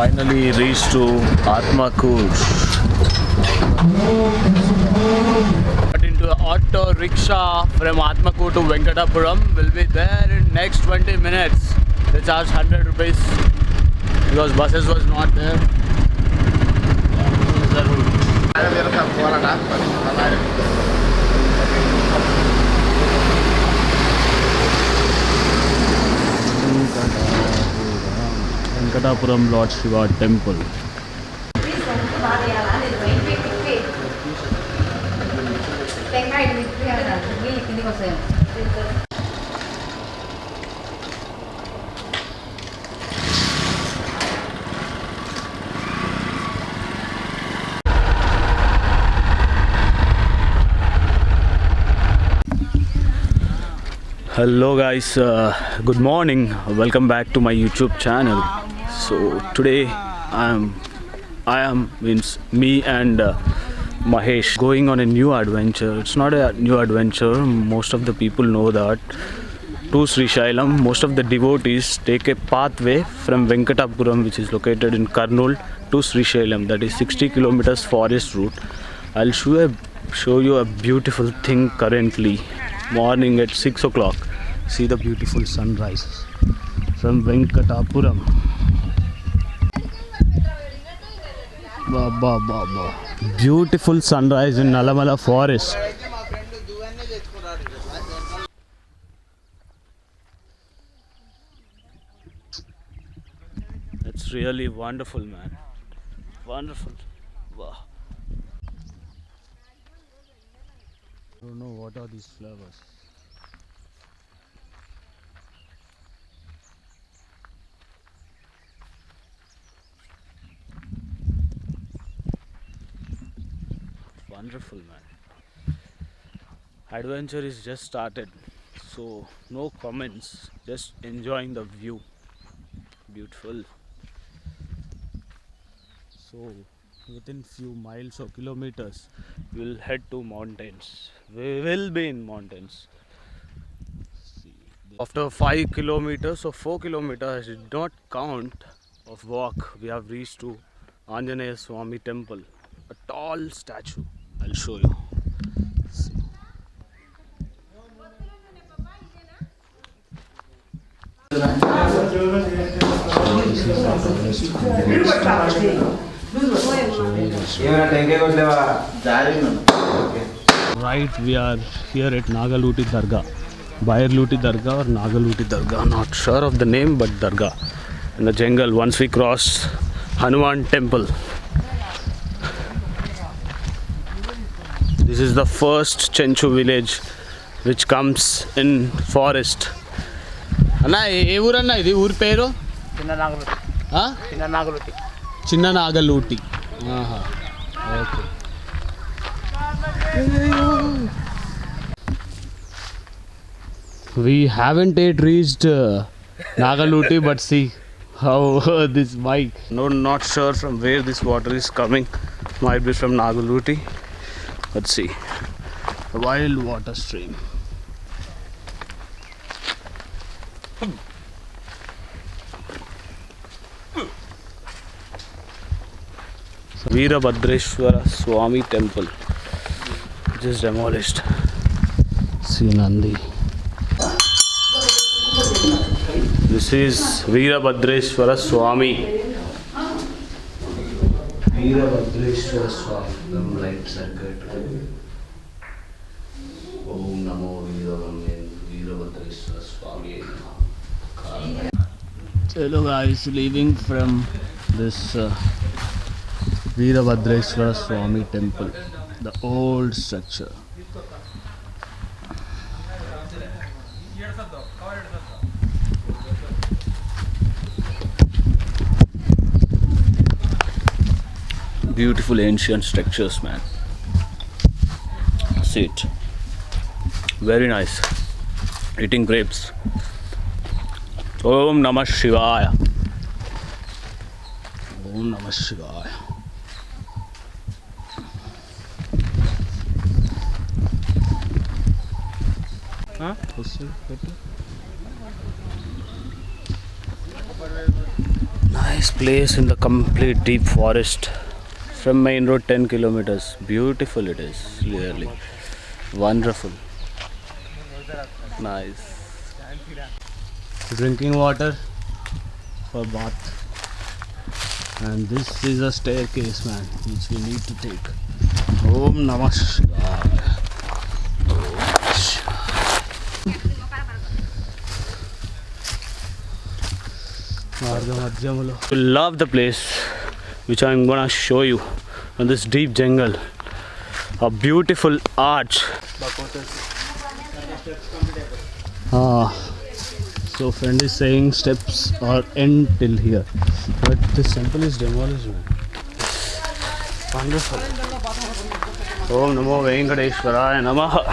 finally reached to Atmakur. Got into an auto rickshaw from Atmakur to Venkatapuram. Will be there in next 20 minutes. They charge 100 rupees because buses was not there. This is the route. Venkatapuram Lord Shiva Temple. Hello guys, good morning. Welcome back to my YouTube channel. So today means me and Mahesh going on a new adventure. It's not a new adventure. Most of the people know that. To Sri Shailam, most of the devotees take a pathway from Venkatapuram, which is located in Kurnool, to Sri Shailam. That is 60 kilometers forest route. I'll show you a beautiful thing currently. Morning at 6 o'clock. See the beautiful sunrise from Venkatapuram. Beautiful sunrise in Nalamala forest. It's really wonderful, man. Wonderful. Wow. I don't know what are these flowers. Wonderful, man. Adventure is just started, so no comments, just enjoying the view. Beautiful. So within few miles or kilometers we'll head to mountains. We will be in mountains. After 5 kilometers or 4 kilometers, I did not count of walk, we have reached to Anjaneya Swami temple, a tall statue. I'll show you. See. Right, we are here at Nagaluti Dargah, Bairluti Dargah or Nagaluti Dargah, not sure of the name, but Dargah in the jungle. Once we cross Hanuman temple. This is the first Chenchu village which comes in forest. Anna, ఏ ఊరు అన్న ఇది? ఊరి పేరు చిన్న Nagaluti. Okay. We haven't yet reached Nagaluti, but see how this bike. No, not sure from where this water is coming. Might be from Nagaluti. Let's see. A wild water stream. Veerabhadrashwara Swami temple, which is demolished. See Nandi. This is Veerabhadrashwara Swami. Veerabhadrashwara Swami. The light circuit. Om Namo Veerabhadrashwara Swami. Hello guys, leaving from this Veerabhadrashwara Swami temple, the old structure. Beautiful ancient structures, man. See it. Very nice. Eating grapes. Om Namah Shivaya. Om Namah Shivaya. Nice place in the complete deep forest. From main road 10 kilometers. Beautiful it is, really. Wonderful. Nice. Drinking water for bath. And this is a staircase, man, which we need to take. Om Namah Shivaya. You love the place which I'm gonna show you on this deep jungle. A beautiful arch. So friend is saying steps are end till here, but this temple is demolished, man. Wonderful. Om Namo Venkateshwaraya Namaha.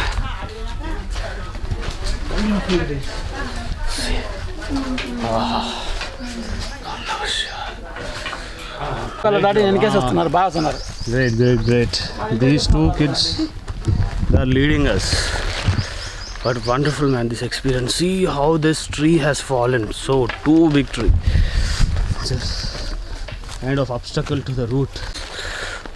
Great. These two kids, they are leading us. But wonderful, man, this experience. See how this tree has fallen. So, too big tree. Just kind of obstacle to the route.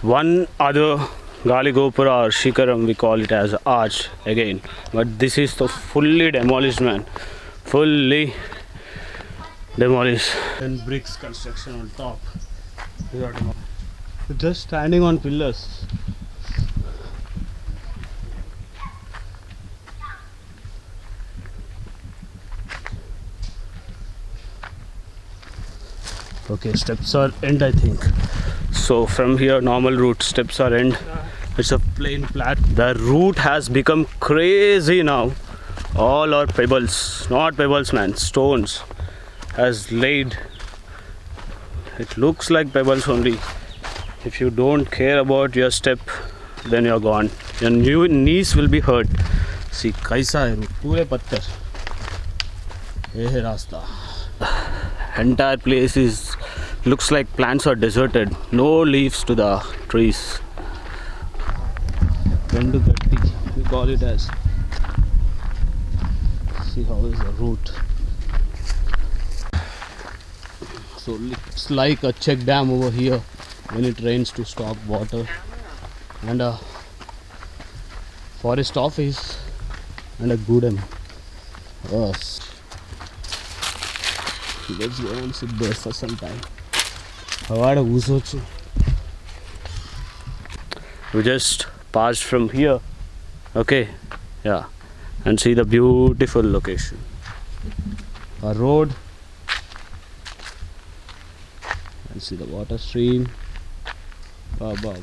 One other Gali Gopura or Shikaram, we call it as arch again. But this is the fully demolished, man. Fully demolished. And bricks construction on top. Just standing on pillars. Okay, steps are end, I think. So from here, normal route, steps are end. It's a plain flat. The route has become crazy now. All are pebbles, not pebbles, man, stones has laid. It looks like pebbles only. If you don't care about your step, then you're gone. Your new knees will be hurt. See, kaisa hai route, pure patthar. Ye hai rasta. Entire place is looks like plants are deserted. No leaves to the trees. Vendu Gatti, we call it as. See how is the route. So it's like a check dam over here when it rains to stop water, and a forest office and a Gudem. Yes. Let's go and sit there for some time. We just passed from here. Okay, yeah, and see the beautiful location. A road. And see the water stream. Water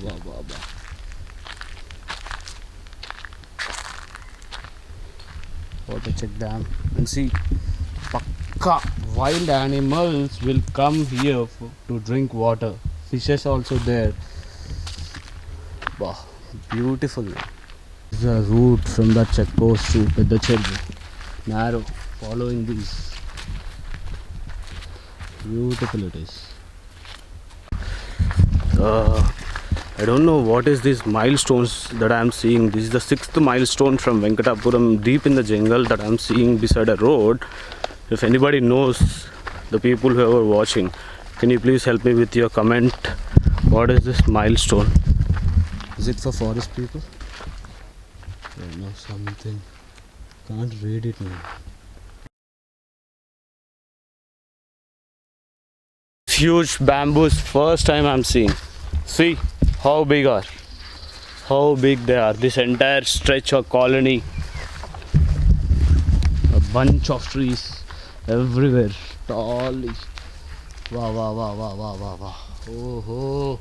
check dam. And see, pakka wild animals will come here to drink water. Fishes also there. Wow, beautiful. This is a route from the check post to Pedachervu. Narrow, following these. Beautiful it is. I don't know what is these milestones that I am seeing. This is the 6th milestone from Venkatapuram, deep in the jungle, that I am seeing beside a road. If anybody knows, the people who are watching, can you please help me with your comment? What is this milestone? Is it for forest people? I don't know, something. Can't read it now. Huge bamboos, first time I'm seeing. See how big they are. This entire stretch of colony, a bunch of trees everywhere, tall. Wow. Oh,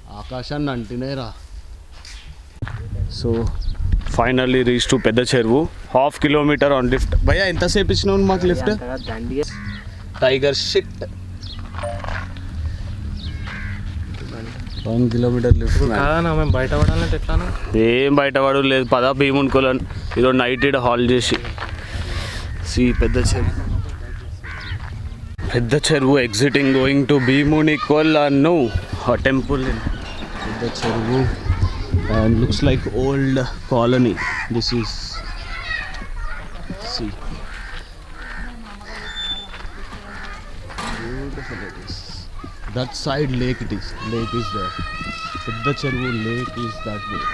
Akashan Antinera. So finally reached to Pedachervu. Half kilometer on lift. Bhaiya, inta se pichna un mak lift? Tiger shit. 1 kilometer lift. మేము బయట పడాలంటే ఎట్లానా? ఏం బయటపడు లేదు, పదా భీమునికోలని ఈరోజు night ఇక్కడ hall చేసి. సి పెద్ద చెరువు exciting going to Bheemunikolanu, a temple in పెద్ద చెరువు, and looks like old colony. This is, see, beautiful it is. That side lake it is. Lake is there. Pedda Cheruvu lake is that way.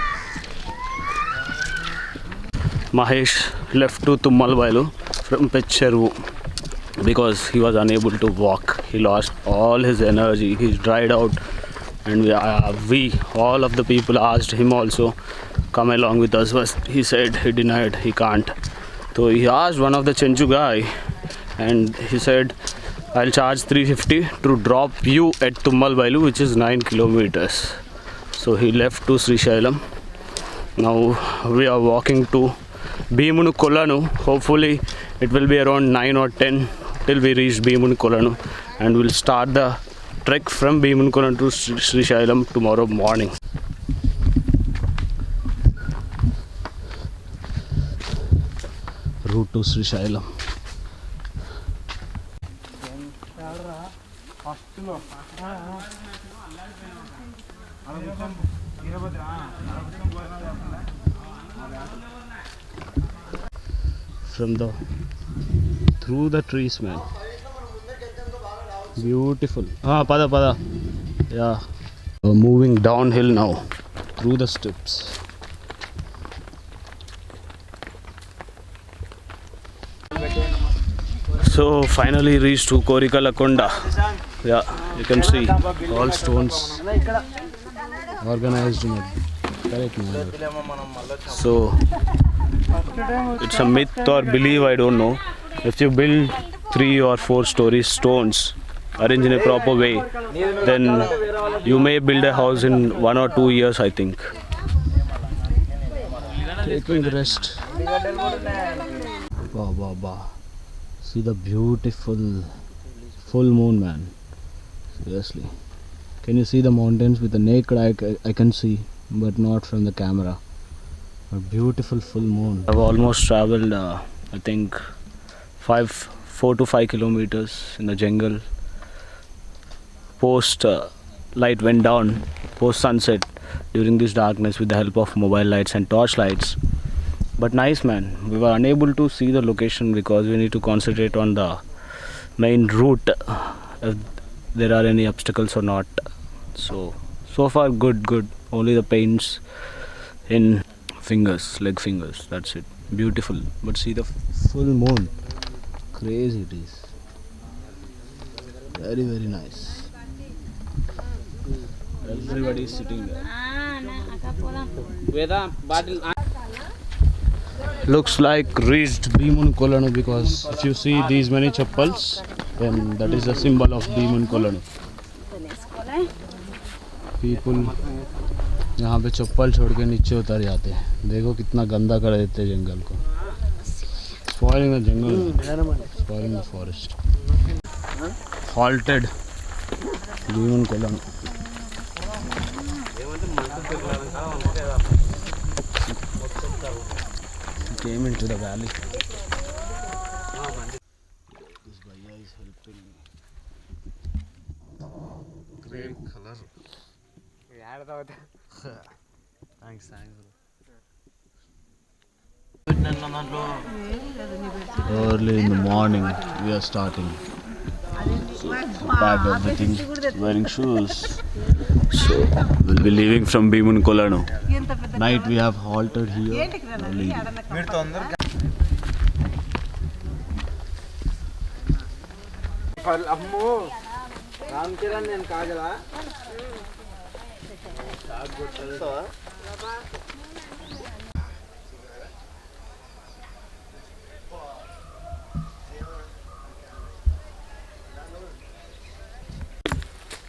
Mahesh left to Tummalbailu from Pecheruvu because he was unable to walk. He lost all his energy. He's dried out. And we all of the people asked him also come along with us, but he said he denied he can't. So he asked one of the Chenchu guy and he said, I'll charge 350 to drop you at Tummalbailu, which is 9 kilometers. So he left to Srisailam. Now we are walking to Bhimunu Kolanu. Hopefully it will be around 9 or 10 till we reach Bhimunu Kolanu, and we'll start the trek from Bhimunu Kolanu to Srisailam tomorrow morning. Route to Srisailam. From the through the trees, man. Beautiful. Pada. Yeah. We're moving downhill now through the steps. So finally reached to Korikalakonda. Yeah, you can see all stones organized in a correct manner. So it's a myth or belief, I don't know. If you build 3 or 4 story stones arranged in a proper way, then you may build a house in 1 or 2 years, I think. Taking rest. Wow. See the beautiful full moon, man. Seriously. Can you see the mountains with the naked eye? I can see, but not from the camera. A beautiful full moon. I've almost traveled, I think, 4 to 5 kilometers in the jungle. Post light went down, post sunset, during this darkness with the help of mobile lights and torch lights. But nice, man. We were unable to see the location because we need to concentrate on the main route, if there are any obstacles or not. So far good. Only the pains in leg fingers, that's it. Beautiful. But see the full moon. Crazy it is. Very nice. Everybody is sitting there. Looks like reached Bhimunu Kolanu, because if you see these many chappals, then that is a symbol of Bhimunu Kolanu. People यहाँ पे चप्पल छोड़ के नीचे उतर जाते हैं. देखो कितना गंदा कर देते हैं जंगल को. Spoiling the jungle, spoiling the forest. Halted Bhimunu Kolanu. Came into the valley. This bhaiya is helping me. Great color. Thanks. Early in the morning we are starting. So packed everything, wearing shoes. So we'll be leaving from Bhimunu Kolanu. Night we have halted here.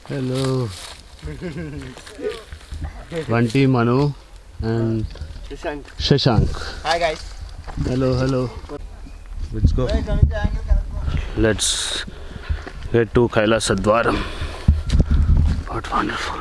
Hello. Vanti, Manu and Shashank. Hi guys. Hello. Let's go. Let's get to Kailasadwaram. What wonderful.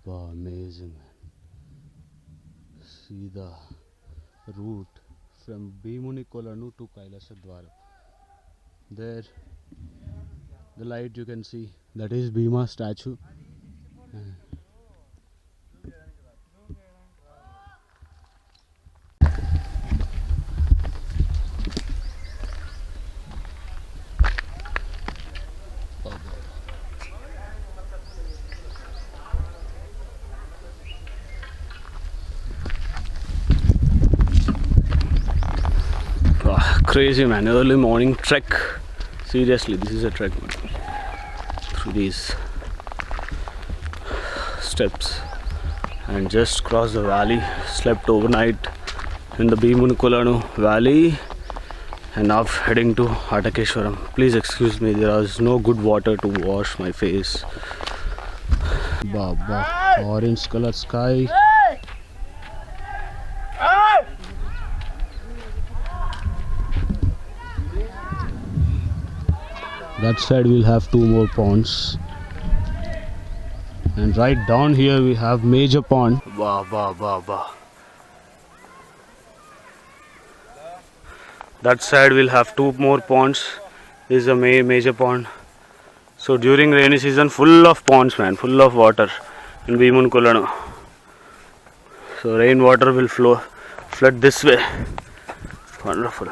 Wow, amazing, man. See the route from Bhimuni Kolanu to Kailasadwaram. There, the light you can see, that is Bhima statue. Crazy, man. Early morning trek. Seriously, this is a trek, man. Through these steps and just crossed the valley. Slept overnight in the Bhimunikolanu valley and now heading to Atakeshwaram. Please excuse me, there is no good water to wash my face. Baba, orange color sky. That side we'll have two more ponds, and right down here we have major pond. That side we'll have two more ponds. This is a major pond. So during rainy season, full of ponds, man, full of water in Bhimunikolanu. So rainwater will flood this way. Wonderful.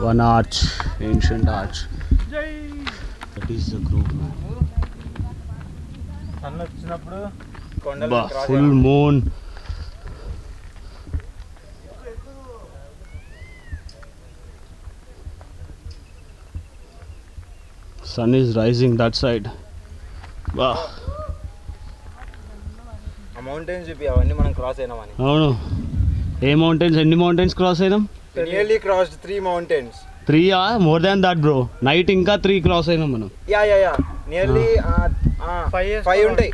One arch, ancient arch. That is the group, man. Full moon. Sun is rising that side. Wow. Mountains అవన్నీ మనం cross అయినామని. అవును. ఏ mountains, ఎన్ని mountains cross అయినాం? Nearly crossed 3 mountains. 3 more than that, bro. Night ఇంకా 3 cross అయినాం మనం. Yeah. Nearly 5 ఉంటాయి.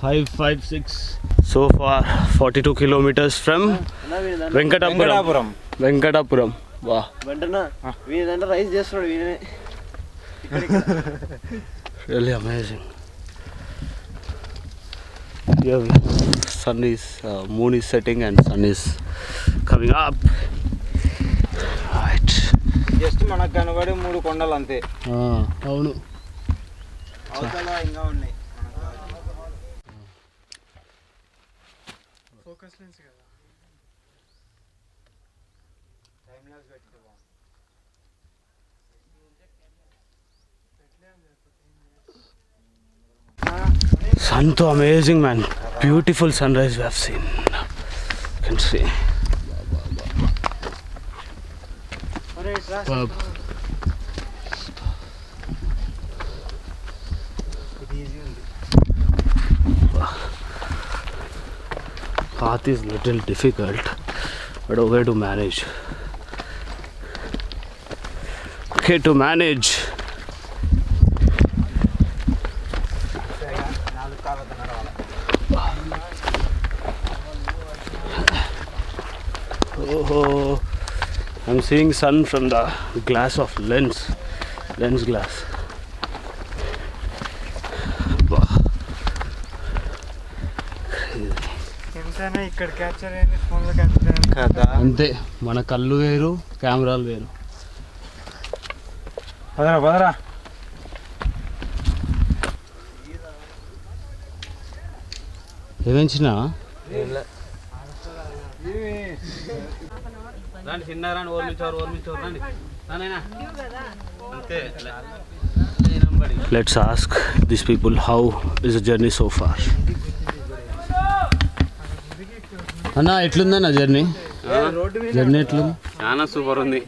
5, 6. So far 42 kilometers from Venkatapuram. Wow. వెంటనే వీడంటే రైస్ చేస్తున్నాడు వీనే. Really amazing. Here moon is setting and sun is coming up. Right. Just మనకు కనబడే 3 కొండలు అంతే. అవును. అవతల ఇంకా ఉన్నాయి. ఫోకస్ లెన్స్ కదా. టైం లాస్ పెట్టితే బాగుంది. Sun to amazing, man. Beautiful sunrise we have seen. You can see. Superb. Path is little difficult, but okay to manage. Okay to manage. Oh, I'm seeing sun from the glass of lens glass. ఎంతైనా ఇక్కడ capture అయ్యింది ఫోన్లో capture కదా. అంతే, మన కళ్ళు వేరు, కెమెరాలు వేరు. పదరా ఏమేంచినా రండి చిన్నారాని ఓర్మించోరు రండి. Let's ask these people how is the journey so far. అన్నా ఎట్లుందన్న జర్నీ ఎట్లుంది? చాలా సూపర్ ఉంది.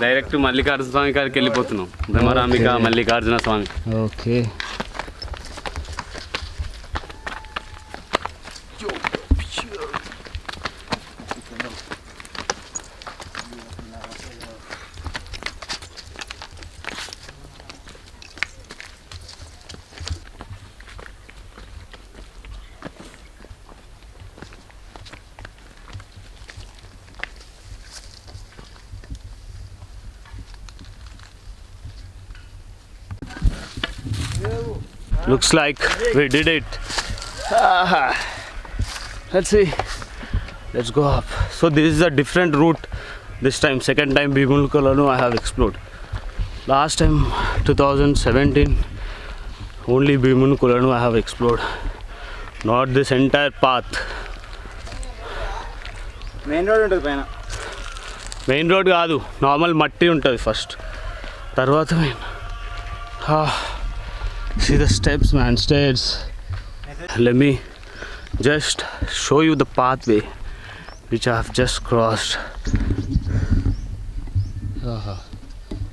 డైరెక్ట్ మల్లికార్జున స్వామి కాడికి వెళ్ళిపోతున్నాం. బ్రహ్మరాంబిక మల్లికార్జున స్వామి. Okay. Looks like we did it. Let's see. Let's go up. So this is a different route. This time, second time Bhimul Kolanu I have explored. Last time 2017 only Bhimul Kolanu I have explored. Not this entire path. Main road ఉంటుంది పైన. Main road కాదు, normal మట్టి ఉంటుంది first, తర్వాత see the steps man, stairs. Let me just show you the pathway which I have just crossed.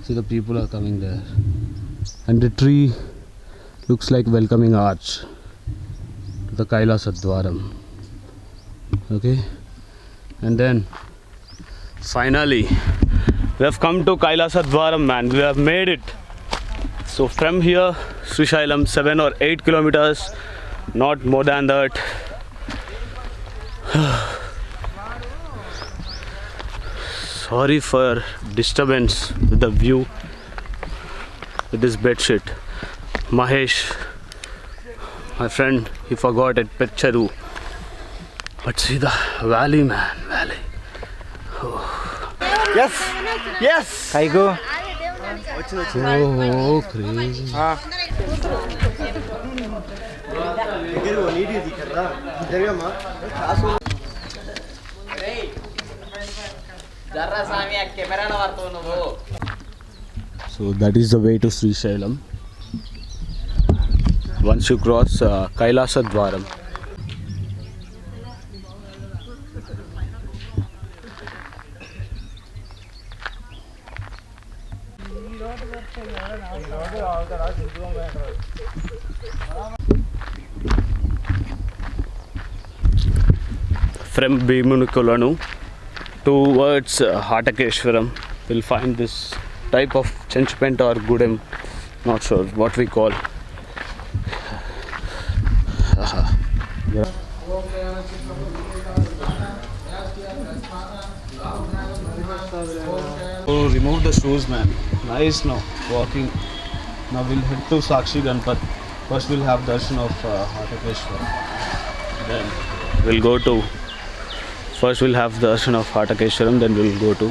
See the people are coming there, and the tree looks like welcoming arch to the Kailasadwaram. Okay, and then finally we have come to Kailasadwaram man, we have made it. So from here Srishailam 7 or 8 kilometers, not more than that. Sorry for disturbance with the view with this bedsheet. Mahesh, my friend, he forgot it, Petcharu. But see the valley man, valley. Yes yes కైకు Oh, crazy. So that is the way to Srishailam. Once you cross Kailasadwaram. From Bhimul Kolanu towards Hatakeshwaram, we'll find this type of Chenchpent or Gudem, not sure what we call. Oh, remove the shoes man. Nice now, walking. Now we'll head to Sakshi Ganpat. First we'll have darshan of Hatakeshwaram. Then we'll go to First we'll have darshan of Hatakeshwaram, then we'll go to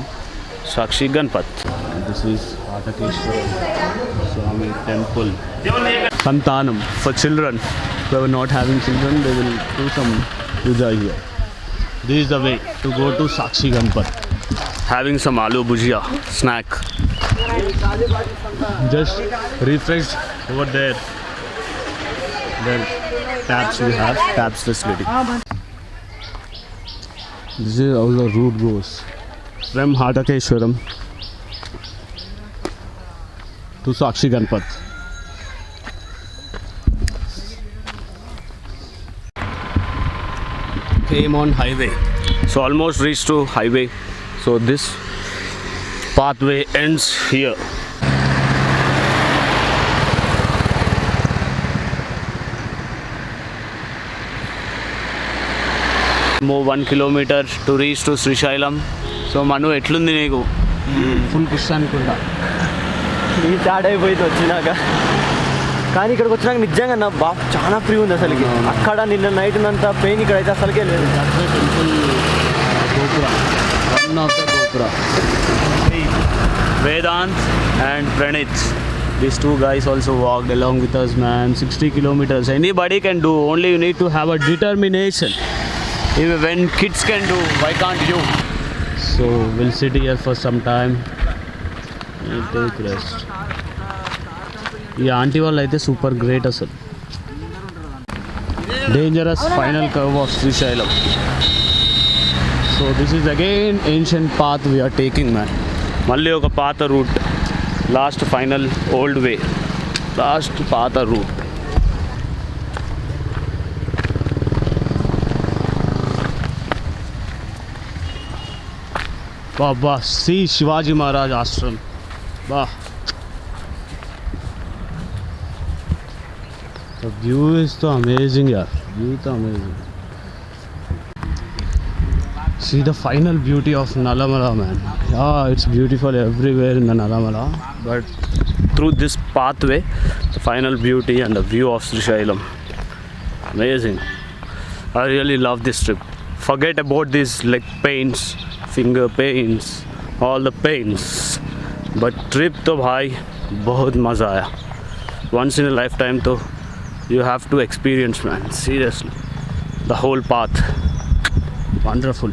Sakshi Ganpat. This is Hatakeshwaram Swami temple. Santanam for children. Who are not having children, they will do some puja here. This is the way to go to Sakshi Ganpat. Having some aloo bhujia snack. Just refresh over there. Then taps we have, taps facility. This is how the route goes from Hatakeshwaram to Sakshi Ganpat. Came on highway, so almost reached to highway. So this pathway ends here. More 1 kilometer to reach to Srishailam. So Manu, etlundi neeku? Full push అనుకుంటా. ఈ start అయిపోయింది వచ్చినాక. కానీ ఇక్కడికి వచ్చినాక నిజంగా నా చాలా ఫ్రీ ఉంది అసలుకి. అక్కడ నిన్న నైట్ అంతా పెయిన్, ఇక్కడైతే అసలుకే లేదు. Gopura, one of the Gopura. Vedant and Pranit, these two guys also walked along with us man. 60 kilometers, anybody can do, only you need to have a determination. Even when kids can do, why can't you? So we'll sit here for some time and take rest. ఈ aunty వాళ్ళు అయితే super great అసలు. Dangerous final curve of Srisailam. So this is again ancient path we're taking man. మళ్ళీ ఒక పాత route, last final old way, last పాత route. Baba సి శివాజీ మహారాజ్ ఆశ్రమ్. బా, the view is so amazing yaar, view is amazing. See the final beauty of Nalamala man. Yeah, it's beautiful everywhere in the Nalamala, but through this pathway, the final beauty and the view of Srisailam. Amazing. I really love this trip. Forget about these leg pains, finger pains, all the pains. But trip तो भाई बहुत मज़ा आया. Once in a lifetime तो you have to experience, man. Seriously, the whole path. Wonderful.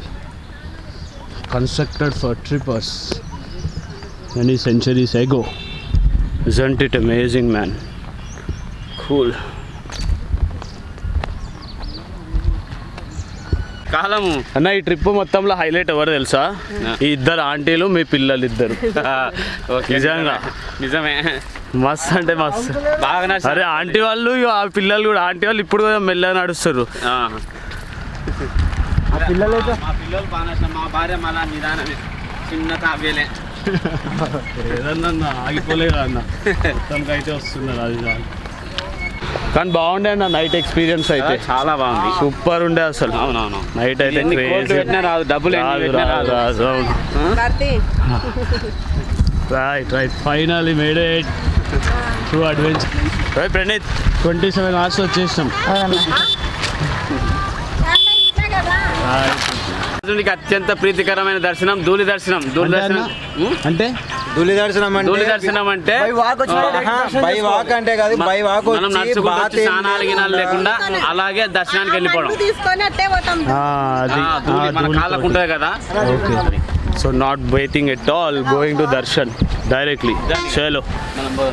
Constructed for trippers many centuries ago. Isn't it amazing, man? Cool. కాలము అన్న ఈ trip మొత్తంలో హైలైట్ ఎవరు తెలుసా? ఈ ఇద్దరు ఆంటీలు మీ పిల్లలు ఇద్దరు. ఓకే నిజంగా నిజమే మస్త్ అంటే మస్త్. బాగా నచ్చింది. అరే ఆంటీ వాళ్ళు ఇగో ఆ పిల్లలు కూడా ఆంటీ వాళ్ళు ఇప్పుడు కూడా మెల్లగా నడుస్తారు. పిల్లలైతే మా పిల్లలు బాగా నచ్చిన మా భార్య మళ్ళా నిదానమే చిన్న తాబేలే ఏదన్నా ఆగిపోలేదు అన్న మొత్తానికి అయితే వస్తున్నారు అది చాలు. కానీ బాగుండే అన్న నైట్ ఎక్స్పీరియన్స్ అయితే చాలా బాగుంది. సూపర్ ఉండే అసలు. అవునవును నైట్ అయితే ఎన్ని crazy. కోట్లు పెట్టినా రాదు, డబ్బులు ఎన్ని రాదు, పెట్టినా రాదు, రాదు. రాదు, అవును. Right. Finally made it through adventure. Right, Pranit, 27 hours వచ్చేసాం. Right. రాజునికి అత్యంత ప్రీతికరమైన దర్శనం ధూళి దర్శనం. ధూళి దర్శనం అంటే ధూళి దర్శనం ధూళి దర్శనం అంటే బై వాక్ అంటే కాదు, బై వాక్ మనం నడుచుకుంటూ వచ్చి స్నానాలు గినాలు లేకుండా అలాగే దర్శనానికి వెళ్ళిపోవడం. అది మన కాళ్ళకు ఉంటుంది కదా. Okay. So not waiting at all, going to Darshan directly. చలో. మనం